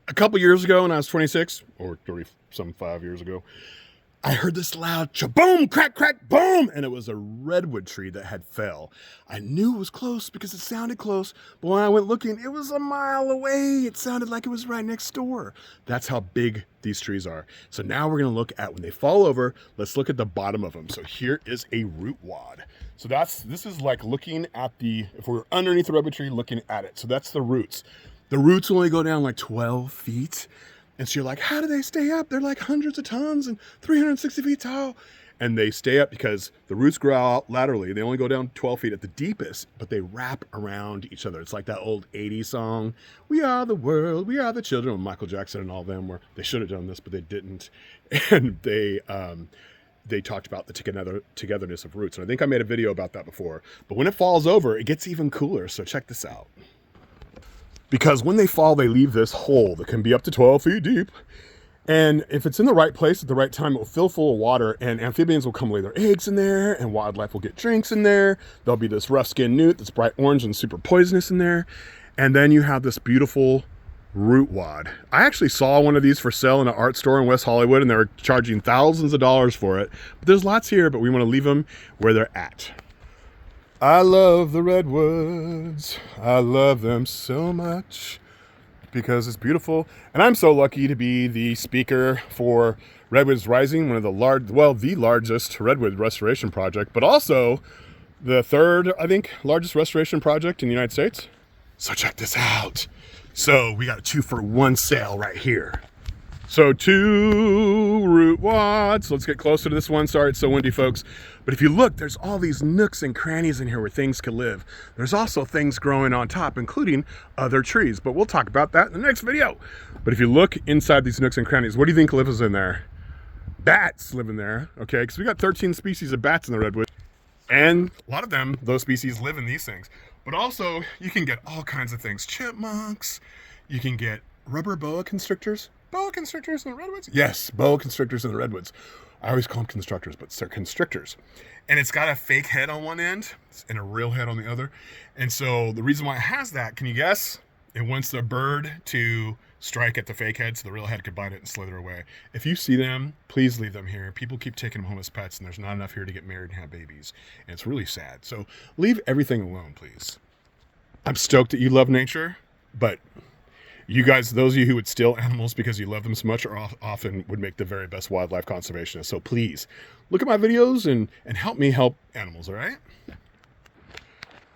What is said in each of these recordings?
A couple years ago when I was 26, or 35 years ago, I heard this loud cha-boom, crack, crack, boom, and it was a redwood tree that had fell. I knew it was close because it sounded close, but when I went looking, it was a mile away. It sounded like it was right next door. That's how big these trees are. So now we're gonna look at when they fall over, let's look at the bottom of them. So here is a root wad. So this is like looking at if we're underneath the redwood tree, looking at it. So that's the roots. The roots only go down like 12 feet. And so you're like, how do they stay up? They're like hundreds of tons and 360 feet tall. And they stay up because the roots grow out laterally. They only go down 12 feet at the deepest, but they wrap around each other. It's like that old 80s song, "We are the world, we are the children," with Michael Jackson and all them, where they should have done this, but they didn't. And they talked about the togetherness of roots. And I think I made a video about that before. But when it falls over, it gets even cooler. So check this out. Because when they fall, they leave this hole that can be up to 12 feet deep. And if it's in the right place at the right time, it will fill full of water, and amphibians will come lay their eggs in there, and wildlife will get drinks in there. There'll be this rough-skinned newt that's bright orange and super poisonous in there. And then you have this beautiful root wad. I actually saw one of these for sale in an art store in West Hollywood, and they were charging thousands of dollars for it. But there's lots here, but we want to leave them where they're at. I love the redwoods. I love them so much because it's beautiful. And I'm so lucky to be the speaker for Redwoods Rising, one of the largest redwood restoration project, but also the third, I think, largest restoration project in the United States. So check this out. So we got a 2-for-1 sale right here. So 2 root wads. Let's get closer to this one. Sorry, it's so windy, folks. But if you look, there's all these nooks and crannies in here where things could live. There's also things growing on top, including other trees. But we'll talk about that in the next video. But if you look inside these nooks and crannies, what do you think lives in there? Bats live in there, okay? Because we got 13 species of bats in the redwood. And a lot of them, those species, live in these things. But also, you can get all kinds of things. Chipmunks. You can get rubber boa constrictors. Boa constrictors in the redwoods? Yes, boa constrictors in the redwoods. I always call them constrictors, but they're constrictors. And it's got a fake head on one end and a real head on the other. And so the reason why it has that, can you guess? It wants the bird to strike at the fake head so the real head could bite it and slither away. If you see them, please leave them here. People keep taking them home as pets, and there's not enough here to get married and have babies. And it's really sad. So leave everything alone, please. I'm stoked that you love nature, but you guys, those of you who would steal animals because you love them so much, often would make the very best wildlife conservationists. So please, look at my videos and help me help animals, all right?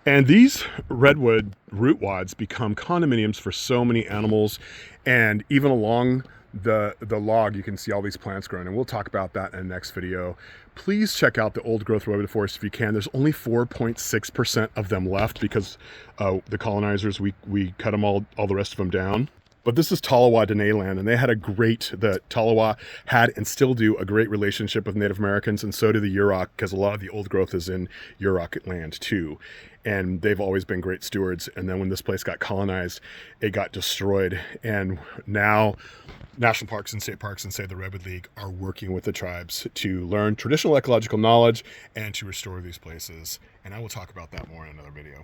And these redwood root wads become condominiums for so many animals. And even along the log, you can see all these plants growing. And we'll talk about that in the next video. Please check out the old growth redwood forest if you can. There's only 4.6% of them left because the colonizers, we cut them all the rest of them down. But this is Tolowa Dene land, and they had the Tolowa had and still do a great relationship with Native Americans, and so do the Yurok, because a lot of the old growth is in Yurok land too. And they've always been great stewards. And then when this place got colonized, it got destroyed. And now national parks and state parks and say the Redwood League are working with the tribes to learn traditional ecological knowledge and to restore these places. And I will talk about that more in another video.